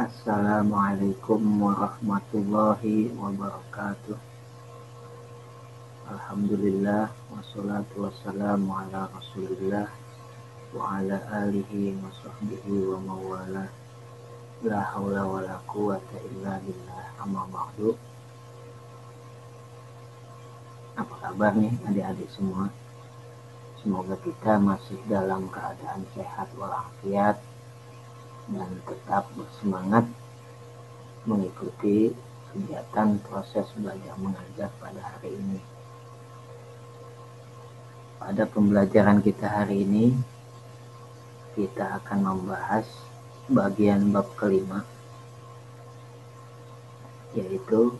Assalamualaikum warahmatullahi wabarakatuh. Alhamdulillah wassalatu wassalamu ala rasulillah wa ala alihi wa sahbihi wa mawala. La hawla wa la quwata illa billah, amma ba'du. Apa kabar nih adik-adik semua? Semoga kita masih dalam keadaan sehat walafiat dan tetap bersemangat mengikuti kegiatan proses belajar mengajar pada hari ini. Pada pembelajaran kita hari ini, kita akan membahas bagian bab kelima, yaitu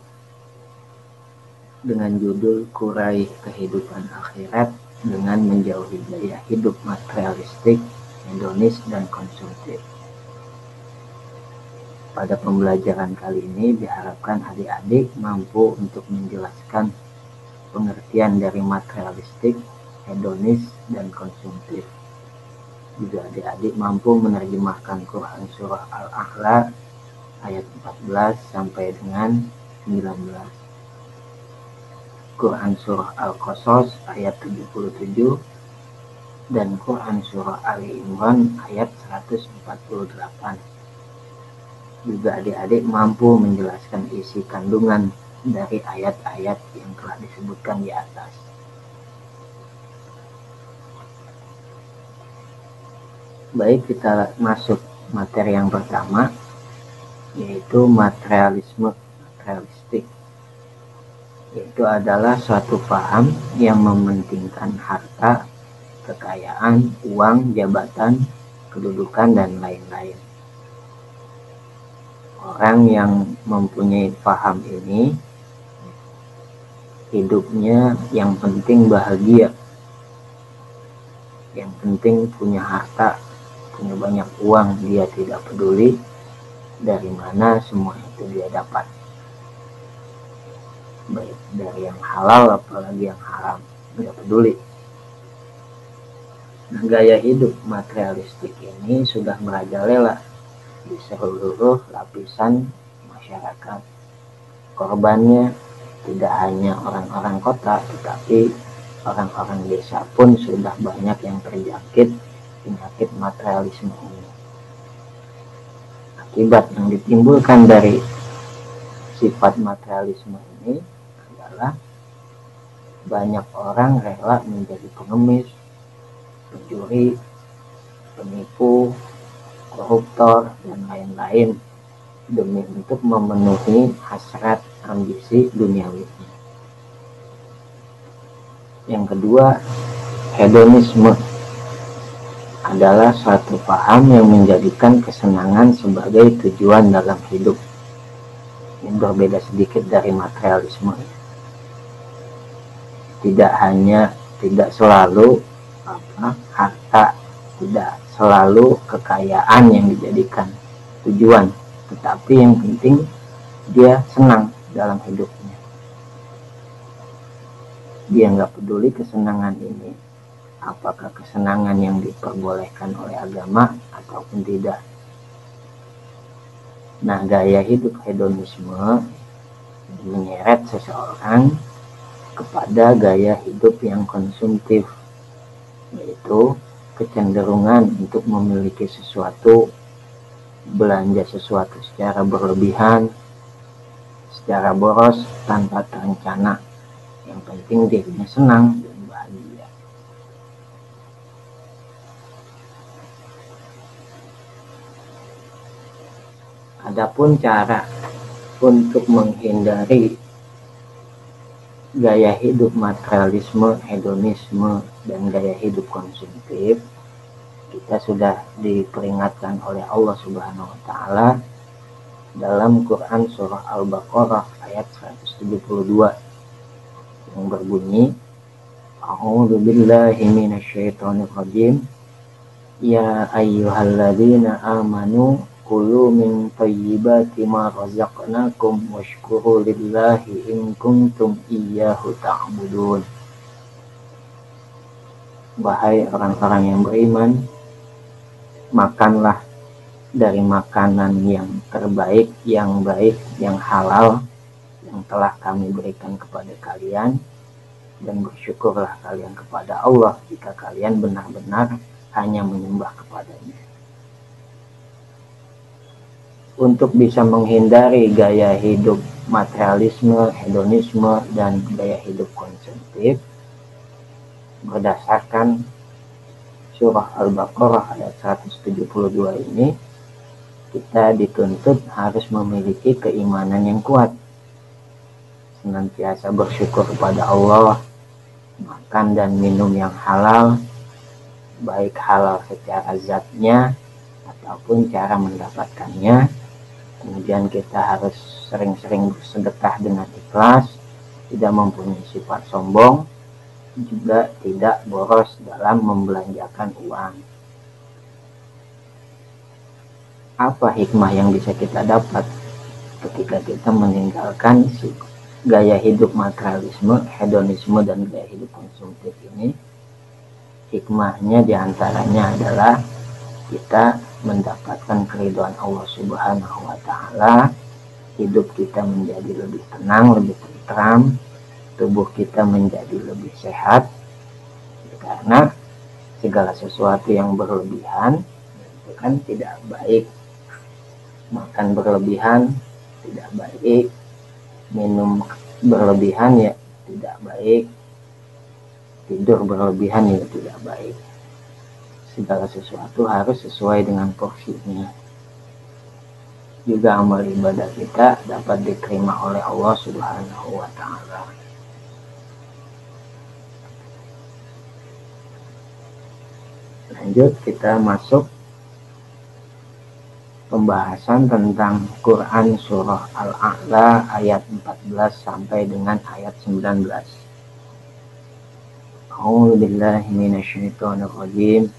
dengan judul Kurai Kehidupan Akhirat dengan Menjauhi Gaya Hidup Materialistik, Hedonis, dan Konsumtif. Pada pembelajaran kali ini diharapkan adik-adik mampu untuk menjelaskan pengertian dari materialistik, hedonis, dan konsumtif. Juga adik-adik mampu menerjemahkan Quran Surah Al-A'la ayat 14 sampai dengan 19. Quran Surah Al-Qasas ayat 77 dan Quran Surah Ali Imran ayat 148. Juga adik-adik mampu menjelaskan isi kandungan dari ayat-ayat yang telah disebutkan di atas. Baik, kita masuk materi yang pertama, yaitu materialistik. Itu adalah suatu paham yang mementingkan harta, kekayaan, uang, jabatan, kedudukan, dan lain-lain. Orang yang mempunyai paham ini, hidupnya yang penting bahagia, yang penting punya harta, punya banyak uang. Dia tidak peduli dari mana semua itu dia dapat, baik dari yang halal apalagi yang haram, tidak peduli. Nah, gaya hidup materialistik ini sudah merajalela di seluruh lapisan masyarakat. Korbannya tidak hanya orang-orang kota, tetapi orang-orang desa pun sudah banyak yang terjangkit penyakit materialisme ini. Akibat yang ditimbulkan dari sifat materialisme ini adalah banyak orang rela menjadi pengemis, pencuri, penipu, koruptor, dan lain-lain demi untuk memenuhi hasrat ambisi duniawi. Yang kedua, hedonisme adalah suatu paham yang menjadikan kesenangan sebagai tujuan dalam hidup. Ini berbeda sedikit dari materialisme. Tidak selalu harta, tidak selalu kekayaan yang dijadikan tujuan, tetapi yang penting dia senang dalam hidupnya. Dia nggak peduli kesenangan ini apakah kesenangan yang diperbolehkan oleh agama ataupun tidak. Nah, gaya hidup hedonisme menyeret seseorang kepada gaya hidup yang konsumtif, yaitu kecenderungan untuk memiliki sesuatu, belanja sesuatu secara berlebihan, secara boros, tanpa terencana. Yang penting dirinya senang dan bahagia. Adapun cara untuk menghindari gaya hidup materialisme, hedonisme, dan gaya hidup konsumtif, kita sudah diperingatkan oleh Allah Subhanahu wa Ta'ala dalam Quran Surah Al-Baqarah ayat 172 yang berbunyi, A'udzu billahi minasyaitonir rajim, ya ayyuhalladzina amanu kulu min thayyibati ma razaqnakum washkuru lillahi in kuntum iyyahu ta'budun. Wahai orang-orang yang beriman, makanlah dari makanan yang terbaik, yang baik, yang halal yang telah kami berikan kepada kalian, dan bersyukurlah kalian kepada Allah jika kalian benar-benar hanya menyembah kepadanya. Untuk bisa menghindari gaya hidup materialisme, hedonisme, dan gaya hidup konsumtif, berdasarkan surah Al-Baqarah ayat 172 ini, kita dituntut harus memiliki keimanan yang kuat, senantiasa bersyukur kepada Allah, makan dan minum yang halal, baik halal secara zatnya ataupun cara mendapatkannya. Kemudian kita harus sering-sering bersedekah dengan ikhlas, tidak mempunyai sifat sombong, juga tidak boros dalam membelanjakan uang. Apa hikmah yang bisa kita dapat ketika kita meninggalkan gaya hidup materialisme, hedonisme, dan gaya hidup konsumtif ini? Hikmahnya diantaranya adalah kita mendapatkan keridhaan Allah Subhanahu wa Ta'ala, hidup kita menjadi lebih tenang, lebih tentram, tubuh kita menjadi lebih sehat, karena segala sesuatu yang berlebihan itu kan tidak baik. Makan berlebihan tidak baik, minum berlebihan ya tidak baik, tidur berlebihan ya tidak baik. Segala sesuatu harus sesuai dengan porsinya. Juga amal ibadah kita dapat diterima oleh Allah Subhanahu wa Ta'ala. Lanjut, kita masuk pembahasan tentang Quran surah Al-A'la ayat 14 sampai dengan ayat 19. A'udzu billahi minasyaitonir rajim.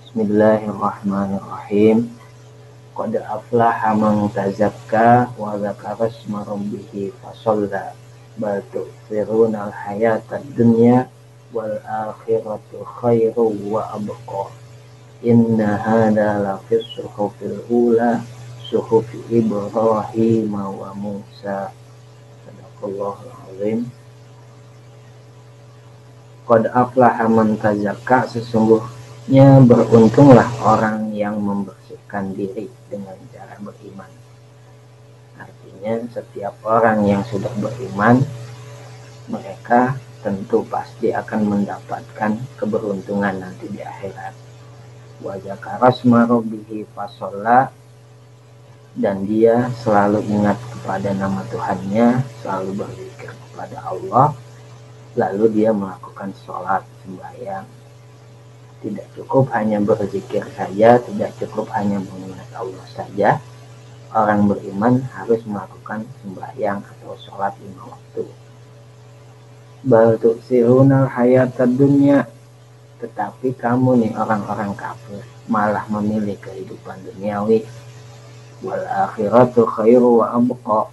Bismillahirrahmanirrahim. Qad aflaha man tazakka wa dzakara isma rabbih fasalla bal tu'thiruna al-hayatad dunya wal akhiratu khairu wa abqa. Inna hadza lafis suhufil ula suhufi Ibrahim wa Musa. Sadaqallahul azim. Qad aflaha man tazakka, sesungguhnya beruntunglah orang yang membersihkan diri dengan cara beriman. Artinya setiap orang yang sudah beriman, mereka tentu pasti akan mendapatkan keberuntungan nanti di akhirat. Wa dzakara isma rabbih fasalla, dan dia selalu ingat kepada nama Tuhannya, selalu berzikir kepada Allah, lalu dia melakukan sholat, sembahyang. Tidak cukup hanya berzikir saja, tidak cukup hanya mengingat Allah saja. Orang beriman harus melakukan sembahyang atau sholat 5 waktu. Bal tu'thirunal hayatad dunya, tetapi kamu nih orang-orang kafir malah memilih kehidupan duniawi. Wal akhiratu khairu wa abqa,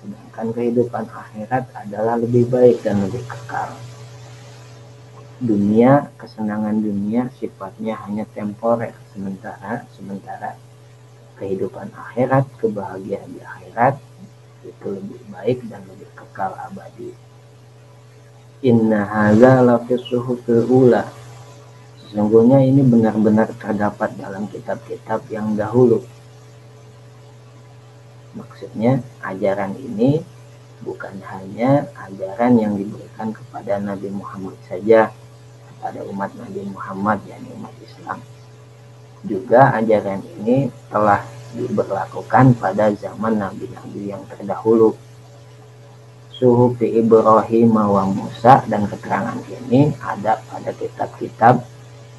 sedangkan kehidupan akhirat adalah lebih baik dan lebih kekal. Dunia, kesenangan dunia sifatnya hanya temporer, sementara kehidupan akhirat, kebahagiaan di akhirat itu lebih baik dan lebih kekal abadi. Inna hadza lafis suhufil ula, sesungguhnya ini benar-benar terdapat dalam kitab-kitab yang dahulu. Maksudnya ajaran ini bukan hanya ajaran yang diberikan kepada Nabi Muhammad saja, kepada umat Nabi Muhammad, yakni umat Islam. Juga ajaran ini telah diberlakukan pada zaman nabi-nabi yang terdahulu. Suhufi Ibrahim wa Musa, dan keterangan ini ada pada kitab-kitab,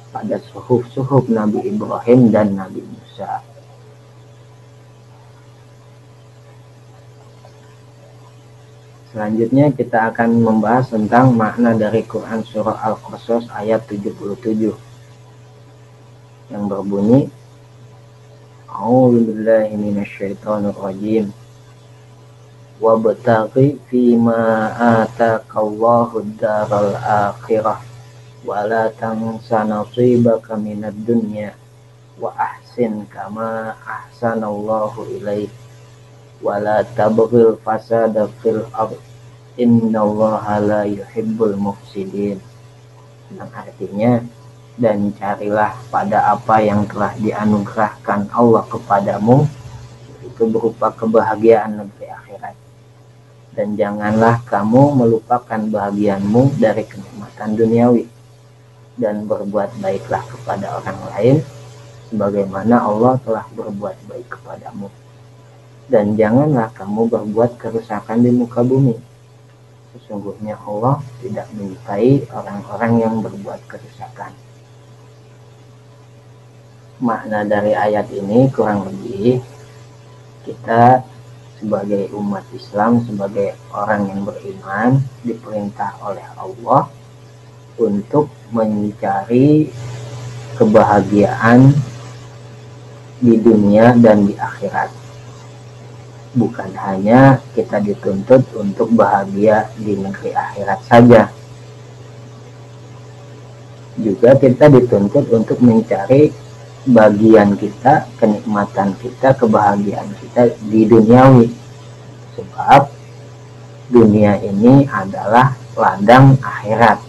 pada suhuf-suhuf Nabi Ibrahim dan Nabi Musa. Selanjutnya kita akan membahas tentang makna dari Quran surah Al-Qasas ayat 77 yang berbunyi, A'udzu billahi minasyaitonir rajim. Wabtaghi fima ataqallahu ad-daral akhirah wa la tansa nasibaka minad dunya wa ahsin kama ahsanallahu ilaik wa la tabghil fasada fil ardh innallaha la yuhibbul mufsidin. Yang artinya, dan carilah pada apa yang telah dianugerahkan Allah kepadamu, itu berupa kebahagiaan negeri akhirat, dan janganlah kamu melupakan bahagianmu dari kenikmatan duniawi, dan berbuat baiklah kepada orang lain sebagaimana Allah telah berbuat baik kepadamu, dan janganlah kamu berbuat kerusakan di muka bumi. Sesungguhnya Allah tidak menyukai orang-orang yang berbuat kerusakan. Makna dari ayat ini kurang lebih, kita sebagai umat Islam, sebagai orang yang beriman, diperintah oleh Allah untuk mencari kebahagiaan di dunia dan di akhirat. Bukan hanya kita dituntut untuk bahagia di negeri akhirat saja, juga kita dituntut untuk mencari bagian kita, kenikmatan kita, kebahagiaan kita di duniawi. Sebab dunia ini adalah ladang akhirat.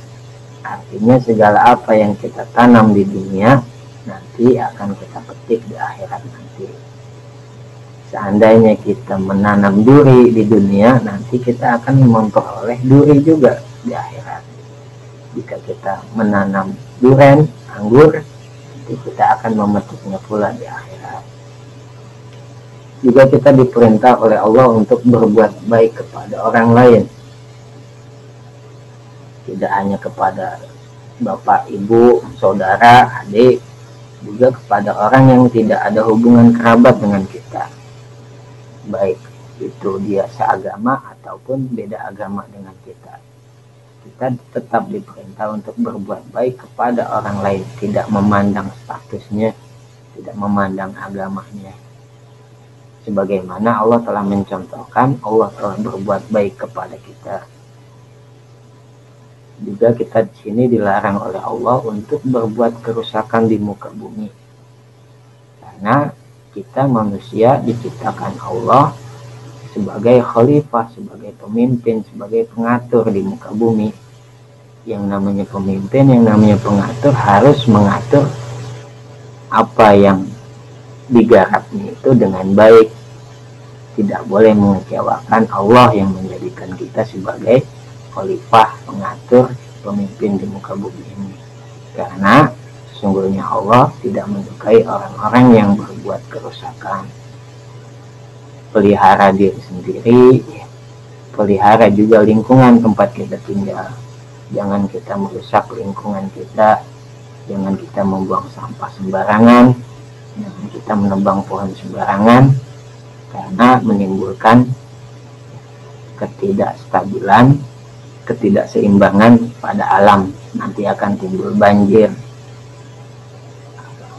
Artinya segala apa yang kita tanam di dunia nanti akan kita petik di akhirat nanti. Seandainya kita menanam duri di dunia, nanti kita akan memperoleh duri juga di akhirat. Jika kita menanam durian, anggur, nanti kita akan memetiknya pula di akhirat. Juga kita diperintah oleh Allah untuk berbuat baik kepada orang lain. Tidak hanya kepada bapak, ibu, saudara, adik, juga kepada orang yang tidak ada hubungan kerabat dengan kita. Baik itu dia seagama ataupun beda agama dengan kita. Kita tetap diperintah untuk berbuat baik kepada orang lain, tidak memandang statusnya, tidak memandang agamanya. Sebagaimana Allah telah mencontohkan, Allah telah berbuat baik kepada kita. Juga kita di sini dilarang oleh Allah untuk berbuat kerusakan di muka bumi. Karena kita manusia diciptakan Allah sebagai khalifah, sebagai pemimpin, sebagai pengatur di muka bumi. Yang namanya pemimpin, yang namanya pengatur harus mengatur apa yang digarapnya itu dengan baik. Tidak boleh mengecewakan Allah yang menjadikan kita sebagai khalifah, pengatur, pemimpin di muka bumi ini. Karena sesungguhnya Allah tidak menyukai orang-orang yang berbuat kerusakan. Pelihara diri sendiri, pelihara juga lingkungan tempat kita tinggal. Jangan kita merusak lingkungan kita, jangan kita membuang sampah sembarangan, jangan kita menebang pohon sembarangan, karena menimbulkan ketidakstabilan, ketidakseimbangan pada alam. Nanti akan timbul banjir,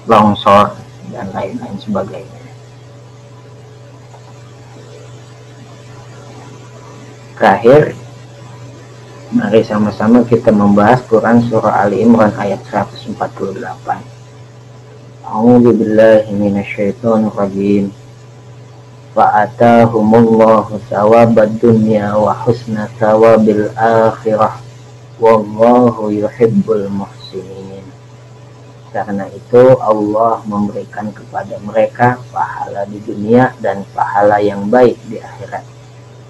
longsor, dan lain-lain sebagainya. Terakhir, mari sama-sama kita membahas Quran Surah Ali Imran ayat 148. A'udzu billahi minasyaitonir rajim. Fa'atahumullahu thawabad dunya wa husna thawabil akhirah wallahu yuhibbul muhsinin. Karena itu Allah memberikan kepada mereka pahala di dunia dan pahala yang baik di akhirat.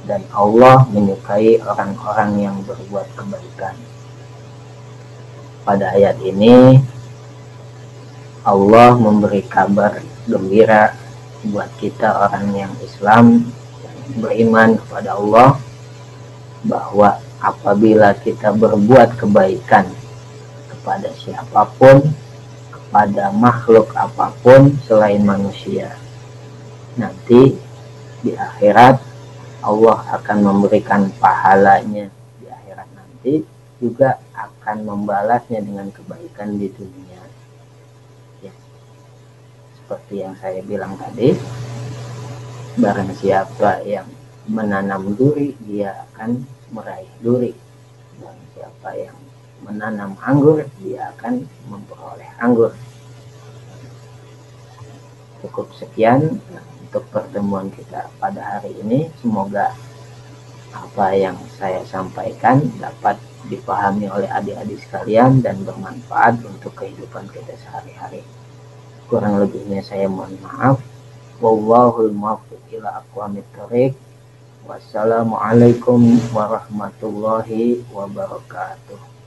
Dan Allah menyukai orang-orang yang berbuat kebaikan. Pada ayat ini Allah memberi kabar gembira buat kita orang yang Islam, yang beriman kepada Allah, bahwa apabila kita berbuat kebaikan kepada siapapun, kepada makhluk apapun selain manusia, nanti di akhirat Allah akan memberikan pahalanya di akhirat nanti, juga akan membalasnya dengan kebaikan di dunia. Ya, seperti yang saya bilang tadi, barang siapa yang menanam duri, dia akan meraih duri. Dan siapa yang menanam anggur, dia akan memperoleh anggur. Cukup sekian untuk pertemuan kita pada hari ini. Semoga apa yang saya sampaikan dapat dipahami oleh adik-adik sekalian dan bermanfaat untuk kehidupan kita sehari-hari. Kurang lebihnya saya mohon maaf. Wallahul muwaffiq ila aqwamit thoriq. Wassalamualaikum warahmatullahi wabarakatuh.